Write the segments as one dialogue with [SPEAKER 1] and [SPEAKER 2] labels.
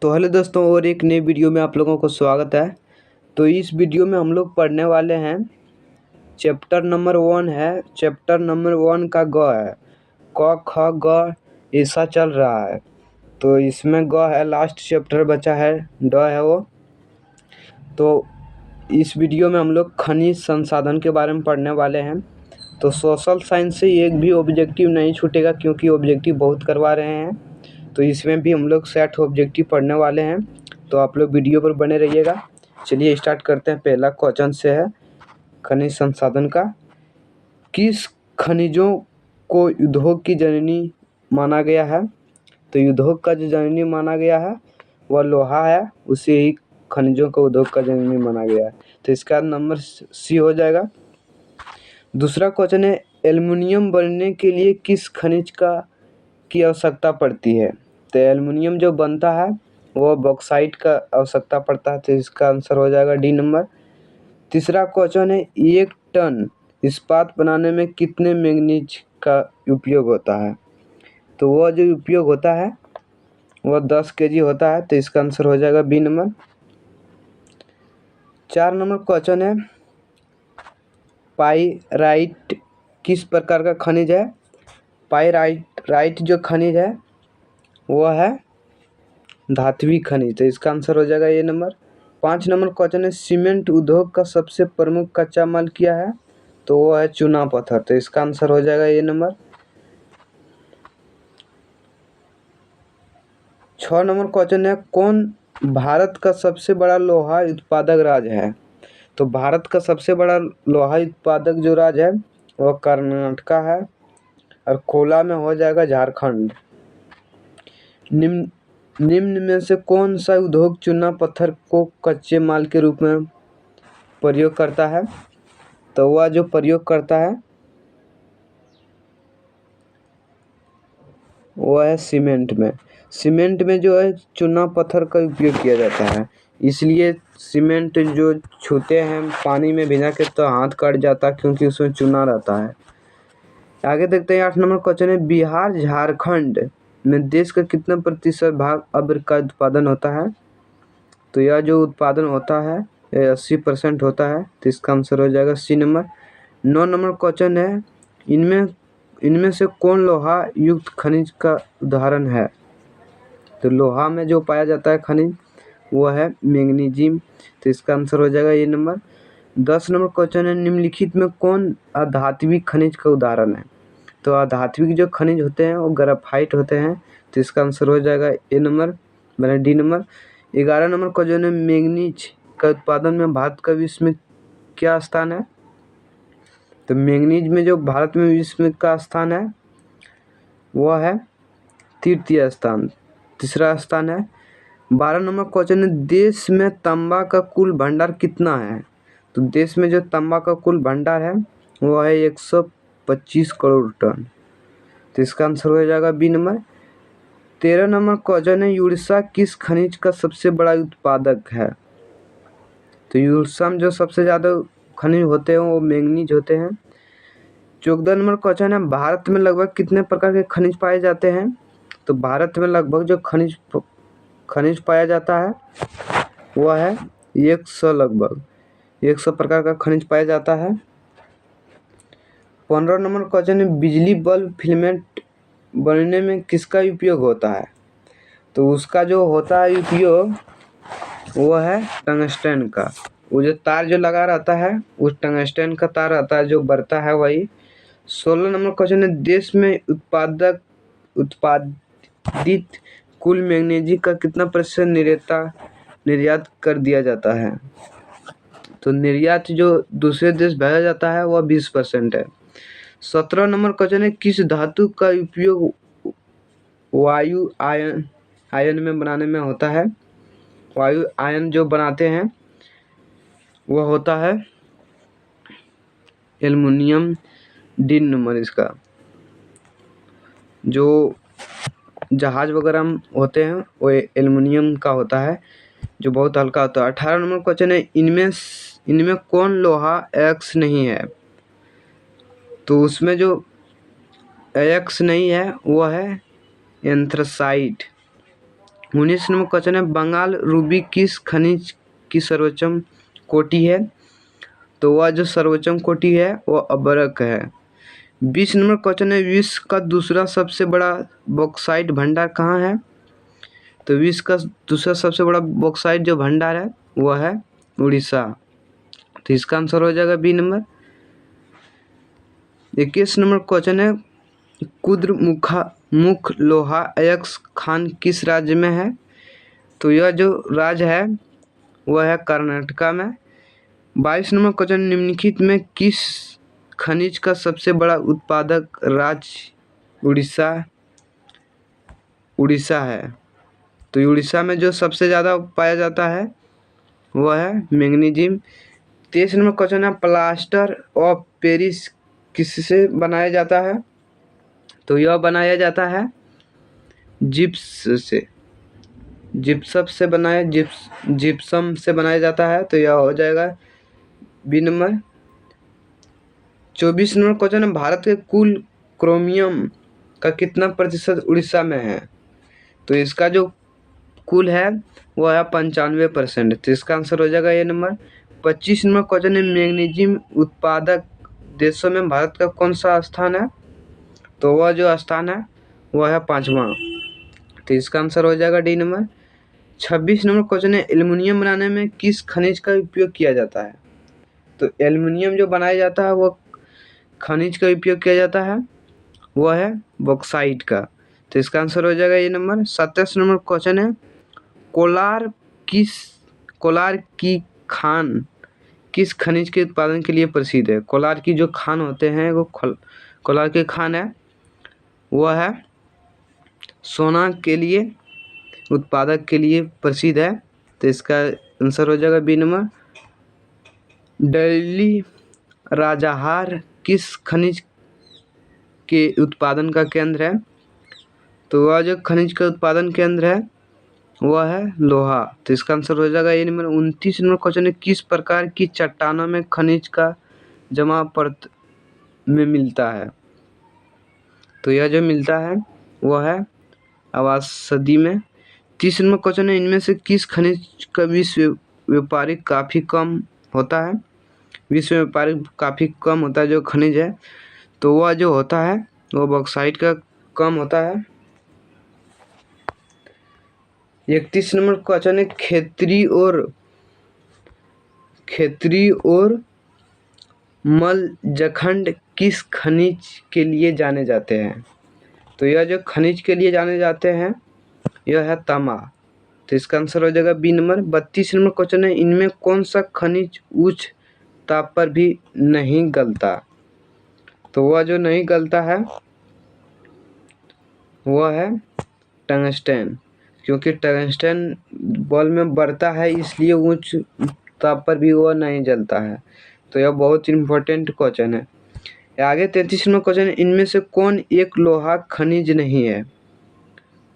[SPEAKER 1] तो हेलो दोस्तों, और एक नई वीडियो में आप लोगों को स्वागत है। तो इस वीडियो में हम लोग पढ़ने वाले हैं चैप्टर नंबर 1 है। चैप्टर नंबर 1 का ग है। क ख ग ऐसा चल रहा है। तो इसमें ग है, लास्ट चैप्टर बचा है, ड है वो। तो इस वीडियो में हम लोग खनिज संसाधन के बारे में पढ़ने वाले हैं। तो सोशल साइंस से एक भी ऑब्जेक्टिव नहीं छूटेगा, क्योंकि ऑब्जेक्टिव बहुत करवा रहे हैं। तो इसमें भी हम लोग सेट ऑब्जेक्टिव पढ़ने वाले हैं। तो आप लोग वीडियो पर बने रहिएगा। चलिए स्टार्ट करते हैं। पहला क्वेश्चन से है खनिज संसाधन का। किस खनिजों को उद्योग की जननी माना गया है? तो उद्योग का जो जननी माना गया है वह लोहा है। उसे ही खनिजों को उद्योग का जननी माना गया है। तो इसका नंबर सी हो जाएगा। दूसरा क्वेश्चन है, एल्युमिनियम बनने के लिए किस खनिज की आवश्यकता पड़ती है? तो एल्युमिनियम जो बनता है वो बॉक्साइट का आवश्यकता पड़ता है। तो इसका आंसर हो जाएगा डी नंबर। तीसरा क्वेश्चन है, 1 टन इस्पात बनाने में कितने मैंगनीज का उपयोग होता है? तो वह जो उपयोग होता है वह 10 केजी होता है। तो इसका आंसर हो जाएगा बी नंबर। 4 नंबर क्वेश्चन है, पाइराइट किस प्रकार का खनिज है? पाइराइट जो खनिज है वह है धात्विक खनिज। तो इसका आंसर हो जाएगा ए नंबर। 5 नंबर क्वेश्चन है, सीमेंट उद्योग का सबसे प्रमुख कच्चा माल क्या है? तो वो है चूना पत्थर। तो इसका आंसर हो जाएगा ए नंबर। 6 नंबर क्वेश्चन है, कौन भारत का सबसे बड़ा लोहा उत्पादक राज्य है? तो भारत का सबसे बड़ा लोहा उत्पादक जो राज्य है वह कर्नाटका है, और कोला में हो जाएगा झारखंड। निम्न में से कौन सा उद्योग चूना पत्थर को कच्चे माल के रूप में प्रयोग करता है? तो वह जो प्रयोग करता है वह है सीमेंट में। सीमेंट में जो है चूना पत्थर का उपयोग किया जाता है, इसलिए सीमेंट जो छूते हैं पानी में भिगा के तो हाथ कट जाता है, क्योंकि उसमें चूना रहता है। आगे देखते हैं। 8 नंबर क्वेश्चन है, बिहार झारखंड में देश का कितना प्रतिशत भाग अब्र का उत्पादन होता है? तो यह जो उत्पादन होता है यह 80% होता है। तो इसका आंसर हो जाएगा सी नंबर। 9 नंबर क्वेश्चन है, इनमें से कौन लोहा युक्त खनिज का उदाहरण है? तो लोहा में जो पाया जाता है खनिज वह है मैग्नीशियम। तो इसका आंसर हो जाएगा ये नंबर। 10 नंबर क्वेश्चन है, निम्नलिखित में कौन अधात्विक खनिज का उदाहरण है? तो अधात्विक जो खनिज होते हैं वो ग्रेफाइट होते हैं। तो इसका आंसर हो जाएगा ए नंबर, मैंने डी नंबर। 11 नंबर क्वेश्चन है, मैंगनीज का उत्पादन में भारत का विश्व में क्या स्थान है? तो मैंगनीज में जो भारत में विश्व में का स्थान है वह है तृतीय स्थान, तीसरा स्थान है। 12 नंबर क्वेश्चन है, देश में तांबा का कुल भंडार कितना है? तो देश में जो तांबा का कुल भंडार है वह है 125 करोड़ टन। तो इसका आंसर हो जाएगा बी नंबर। 13 नंबर क्वेश्चन है, उड़ीसा किस खनिज का सबसे बड़ा उत्पादक है? तो उड़ीसा में जो सबसे ज़्यादा खनिज होते हैं वो मैंगनीज होते हैं। 14 नंबर क्वेश्चन है, भारत में लगभग कितने प्रकार के खनिज पाए जाते हैं? तो भारत में लगभग जो खनिज पाया जाता है वह है 100, लगभग 100 प्रकार का खनिज पाया जाता है। 15 नंबर क्वेश्चन है, बिजली बल्ब फिलामेंट बनने में किसका उपयोग होता है? तो उसका जो होता है उपयोग वो है टंगस्टन का। वो जो तार जो लगा रहता है उस टंगस्टन का तार रहता है जो बढ़ता है वही। 16 नंबर क्वेश्चन है, देश में उत्पादित कुल मैग्नीशियम का कितना प्रतिशत निर्यात कर दिया जाता है? तो निर्यात जो दूसरे देश भेजा जाता है वह 20% है। 17 नंबर क्वेश्चन है, किस धातु का उपयोग वायु आयन में बनाने में होता है? वायु आयन जो बनाते हैं वह होता है एल्युमिनियम। डी नंबर इसका। जो जहाज वगैरह में होते हैं वो एल्युमिनियम का होता है, जो बहुत हल्का होता है। 18 नंबर क्वेश्चन है, इनमें कौन लोहा एक्स नहीं है? तो उसमें जो एक्स नहीं है वो है एंथ्रासाइट। 19 नंबर क्वेश्चन है, बंगाल रूबी किस खनिज की सर्वोच्चम कोटि है? तो वह जो सर्वोच्चम कोटि है वो अभ्रक है। 20 नंबर क्वेश्चन है, विश्व का दूसरा सबसे बड़ा बॉक्साइट भंडार कहाँ है? तो विश्व का दूसरा सबसे बड़ा बॉक्साइट जो भंडार है वह है उड़ीसा। तो इसका आंसर हो जाएगा बी नंबर। 21 नंबर क्वेश्चन है, कुद्रेमुख लोहा अयस्क खान किस राज्य में है? तो यह जो राज्य है वह है कर्नाटका में। 22 नंबर क्वेश्चन, निम्नलिखित में किस खनिज का सबसे बड़ा उत्पादक राज्य उड़ीसा है? तो उड़ीसा में जो सबसे ज़्यादा पाया जाता है वह है मैग्नीशियम। 23 नंबर क्वेश्चन है, प्लास्टर ऑफ पेरिस किससे बनाया जाता है? तो यह बनाया जाता है जिप्सम से बनाया जाता है। तो यह हो जाएगा बी नंबर। 24 नंबर क्वेश्चन है, भारत के कुल क्रोमियम का कितना प्रतिशत उड़ीसा में है? तो इसका जो कुल है वह है 95%। तो इसका आंसर हो जाएगा ए नंबर। 25 नंबर क्वेश्चन है, मैग्नीशियम उत्पादक देशों में भारत का कौन सा स्थान है? तो वह जो स्थान है वह है 5वां। तो इसका आंसर हो जाएगा डी नंबर। 26 नंबर क्वेश्चन है, एल्युमिनियम बनाने में किस खनिज का उपयोग किया जाता है? तो एल्युमिनियम जो बनाया जाता है वो खनिज का उपयोग किया जाता है वह है बॉक्साइट का। तो इसका आंसर हो जाएगा ये नंबर। 27 नंबर क्वेश्चन है, कोलार की खान किस खनिज के उत्पादन के लिए प्रसिद्ध है? कोलार की जो खान होते हैं वो कोलार की खान है वह है सोना के लिए उत्पादक के लिए प्रसिद्ध है। तो इसका आंसर हो जाएगा बी नंबर। दिल्ली राजहार किस खनिज के उत्पादन का केंद्र है? तो वह जो खनिज का उत्पादन केंद्र है वह है लोहा। तो इसका आंसर हो जाएगा ये नंबर। 29 नंबर क्वेश्चन है, किस प्रकार की चट्टानों में खनिज का जमा परत में मिलता है? तो यह जो मिलता है वह है अवसादी में। 30 नंबर क्वेश्चन है, इनमें से किस खनिज का विश्व व्यापारिक काफ़ी कम होता है? विश्व में व्यापारिक काफ़ी कम होता है जो खनिज है तो वह जो होता है वो बॉक्साइट का कम होता है। 31 नंबर क्वेश्चन है, खेतरी और मलजखंड किस खनिज के लिए जाने जाते हैं? तो यह जो खनिज के लिए जाने जाते हैं यह है तांबा। तो इसका आंसर हो जाएगा बी नंबर। 32 नंबर क्वेश्चन है, इनमें कौन सा खनिज उच्च ताप पर भी नहीं गलता? तो वह जो नहीं गलता है वह है टंगस्टन, क्योंकि टंगस्टन बॉल में बढ़ता है इसलिए उच्च ताप पर भी वह नहीं जलता है। तो यह बहुत इम्पोर्टेंट क्वेश्चन है। आगे 33 नंबर क्वेश्चन है, इनमें से कौन एक लोहा खनिज नहीं है?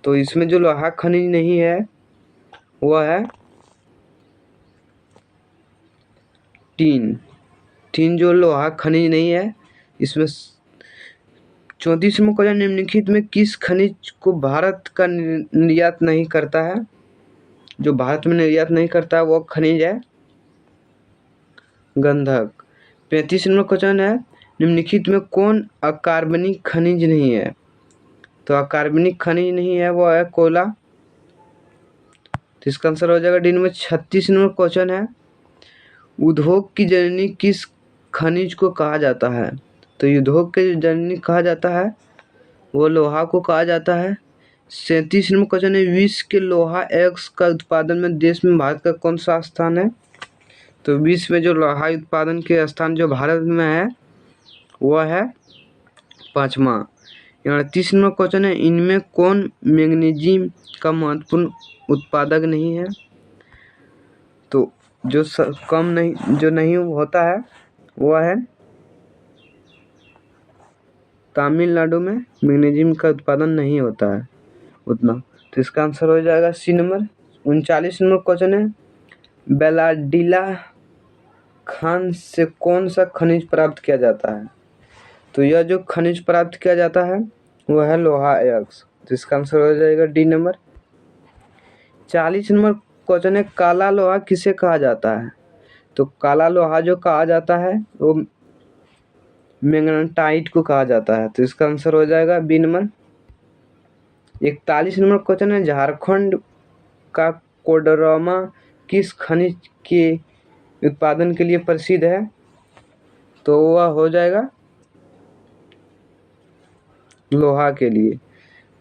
[SPEAKER 1] तो इसमें जो लोहा खनिज नहीं है वह है टीन जो लोहा खनिज नहीं है इसमें। 34 नंबर क्वेश्चन, निम्नलिखित में किस खनिज को भारत का निर्यात नहीं करता है? जो भारत में निर्यात नहीं करता है वो खनिज है गंधक। 35 नंबर क्वेश्चन है, निम्नलिखित में कौन अकार्बनिक खनिज नहीं है? तो अकार्बनिक खनिज नहीं है वो है कोयला। तो इसका आंसर हो जाएगा डी नंबर। 36 नंबर क्वेश्चन है, उद्योग की जननी किस खनिज को कहा जाता है? तो उद्योग की जननी कहा जाता है वो लोहा को कहा जाता है। 37 नंबर क्वेश्चन है, विश्व के लोहा अयस्क का उत्पादन में देश में भारत का कौन सा स्थान है? तो विश्व में जो लोहा उत्पादन के स्थान जो भारत में है वह है 5वां। 38 नंबर क्वेश्चन है, इनमें कौन मैग्नीशियम का महत्वपूर्ण उत्पादक नहीं है? तो जो नहीं होता है वह है तमिलनाडु में मैग्नीशियम का उत्पादन नहीं होता है उतना। तो इसका आंसर हो जाएगा सी नंबर। 39 नंबर क्वेश्चन है, बेलाडीला खान से कौन सा खनिज प्राप्त किया जाता है? तो यह जो खनिज प्राप्त किया जाता है वह है लोहा अयस्क। तो इसका आंसर हो जाएगा डी नंबर। 40 नंबर क्वेश्चन है, काला लोहा किसे कहा जाता है? तो काला लोहा जो कहा जाता है वो मैग्नेटाइट को कहा जाता है। तो इसका आंसर हो जाएगा बी नंबर। 41 नंबर क्वेश्चन है, झारखंड का कोडरमा किस खनिज के उत्पादन के लिए प्रसिद्ध है? तो वह हो जाएगा लोहा के लिए।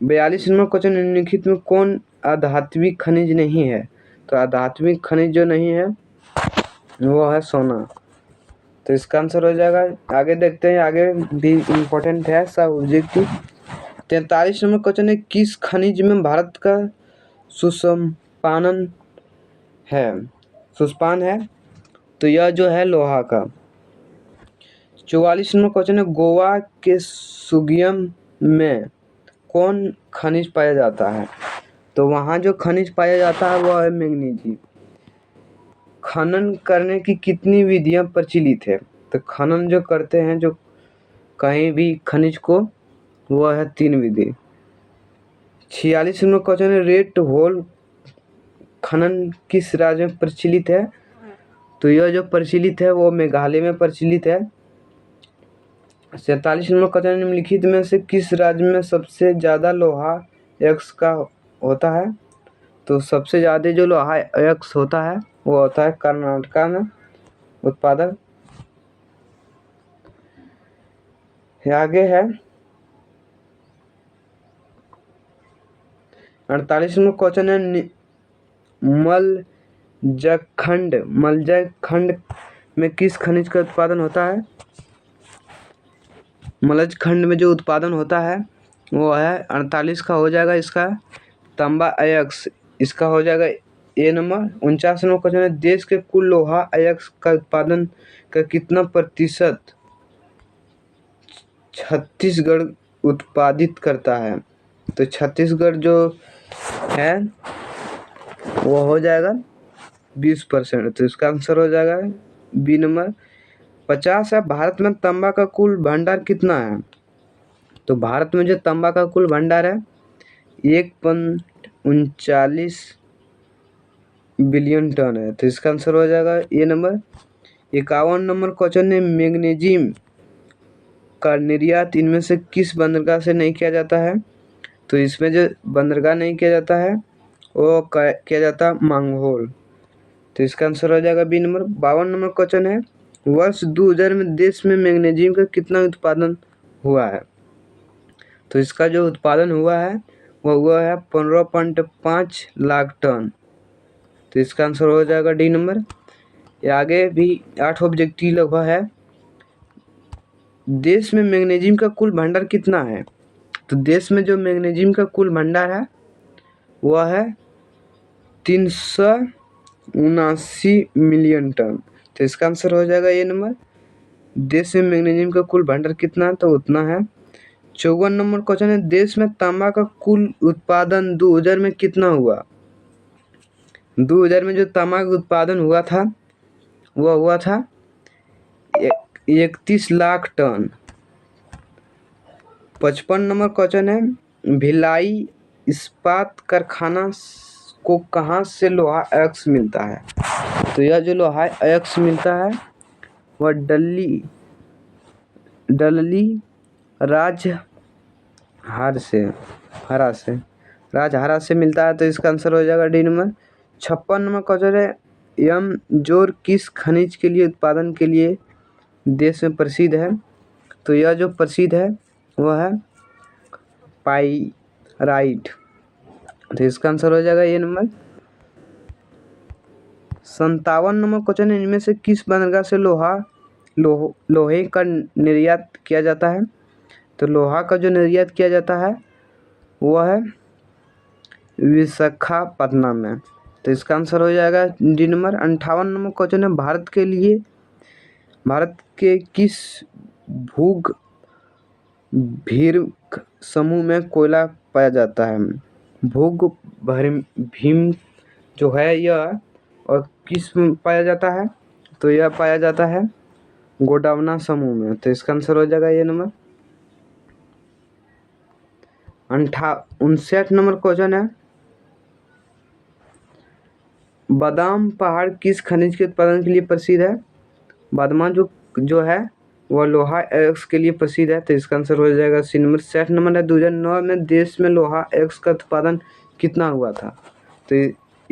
[SPEAKER 1] 42 नंबर क्वेश्चन, निम्नलिखित में कौन आधात्मिक खनिज नहीं है? तो आधात्मिक खनिज जो नहीं है वो है सोना। तो इसका आंसर हो जाएगा। आगे देखते हैं, आगे भी इम्पोर्टेंट है सब ऑब्जेक्टिव। 43 नंबर क्वेश्चन है, किस खनिज में भारत का सुसंपान है? तो यह जो है लोहा का। 44 नंबर क्वेश्चन है, गोवा के सुगियम में कौन खनिज पाया जाता है? तो वहाँ जो खनिज पाया जाता है वह है मैग्नीशियम। खनन करने की कितनी विधियां प्रचलित है? तो खनन जो करते हैं जो कहीं भी खनिज को, वह है 3 विधि। 46 नंबर क्वेश्चन है, रेड होल खनन किस राज्य में प्रचलित है? तो यह जो प्रचलित है वो मेघालय में प्रचलित है। 47 नंबर क्वेश्चन, निम्नलिखित में से किस राज्य में सबसे ज़्यादा लोहा एक्स का होता है? तो सबसे ज़्यादा जो लोहा एक्स होता है वो होता है कर्नाटका में उत्पादक। आगे है 48 नंबर क्वेश्चन है, मलजखंड में किस खनिज का उत्पादन होता है? मलजखंड में जो उत्पादन होता है वो है 48 का हो जाएगा इसका तांबा अयस्क। इसका हो जाएगा ए नंबर। 49 नंबर क्वेश्चन है, देश के कुल लोहा अयस्क का उत्पादन का कितना प्रतिशत छत्तीसगढ़ उत्पादित करता है? तो छत्तीसगढ़ जो है वो हो जाएगा 20%। तो इसका आंसर हो जाएगा बी नंबर। 50 है, भारत में तांबा का कुल भंडार कितना है? तो भारत में जो तांबा का कुल भंडार है 1.39 बिलियन टन है। तो इसका आंसर हो जाएगा ए नंबर। 51 नंबर क्वेश्चन है, मैग्नीशियम का निर्यात इनमें से किस बंदरगाह से नहीं किया जाता है? तो इसमें जो बंदरगाह नहीं किया जाता है वो किया जाता है मंगोल। तो इसका आंसर हो जाएगा बी नंबर। 52 नंबर क्वेश्चन है, वर्ष 2000 में देश में मैग्नीशियम का कितना उत्पादन हुआ है? तो इसका जो उत्पादन हुआ है वो हुआ है 15.5 लाख टन। तो इसका आंसर हो जाएगा डी नंबर। ये आगे भी 8 ऑब्जेक्टिव लगभग है। देश में मैग्नीशियम का कुल भंडार कितना है? तो देश में जो मैग्नीशियम का कुल भंडार है वह है 379 मिलियन टन। तो इसका आंसर हो जाएगा ए नंबर। देश में मैग्नीशियम का कुल भंडार कितना है? तो उतना है। 54 नंबर क्वेश्चन है, देश में तांबा का कुल उत्पादन 2000 में कितना हुआ? 2000 में जो तांबा का उत्पादन हुआ था वह हुआ था 31 लाख टन। 55 नंबर क्वेश्चन है, भिलाई इस्पात कारखाना को कहाँ से लोहा अयस्क मिलता है? तो यह जो लोहा अयस्क मिलता है वह डलली राजहारा से मिलता है। तो इसका आंसर हो जाएगा डी नंबर। 56 नंबर क्वेश्चन है, यम जोर किस खनिज के लिए उत्पादन के लिए देश में प्रसिद्ध है? तो यह जो प्रसिद्ध है वह है पाइराइट। तो इसका आंसर हो जाएगा ए नंबर। 57 नंबर क्वेश्चन है, इनमें से किस बंदरगाह से लोहे का निर्यात किया जाता है? तो लोहा का जो निर्यात किया जाता है वह है विशाखापत्तनम में। तो इसका आंसर हो जाएगा डी नंबर। 58 नंबर क्वेश्चन है, भारत के किस भूगर्भीय समूह में कोयला पाया जाता है? भूगर्भीय जो है यह और किस में पाया जाता है? तो यह पाया जाता है गोंडवाना समूह में। तो इसका आंसर हो जाएगा ये नंबर। 59 नंबर क्वेश्चन है, बादाम पहाड़ किस खनिज के उत्पादन के लिए प्रसिद्ध है? बादाम जो जो है वह लोहा एक्स के लिए प्रसिद्ध है, तो इसका आंसर हो जाएगा सी नंबर। 60 नंबर है, 2009 में देश में लोहा एक्स का उत्पादन कितना हुआ था? तो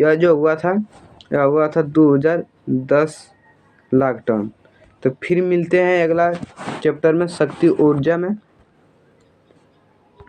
[SPEAKER 1] यह जो हुआ था, यह हुआ था 2010 लाख टन। तो फिर मिलते हैं अगला चैप्टर में, शक्ति ऊर्जा में।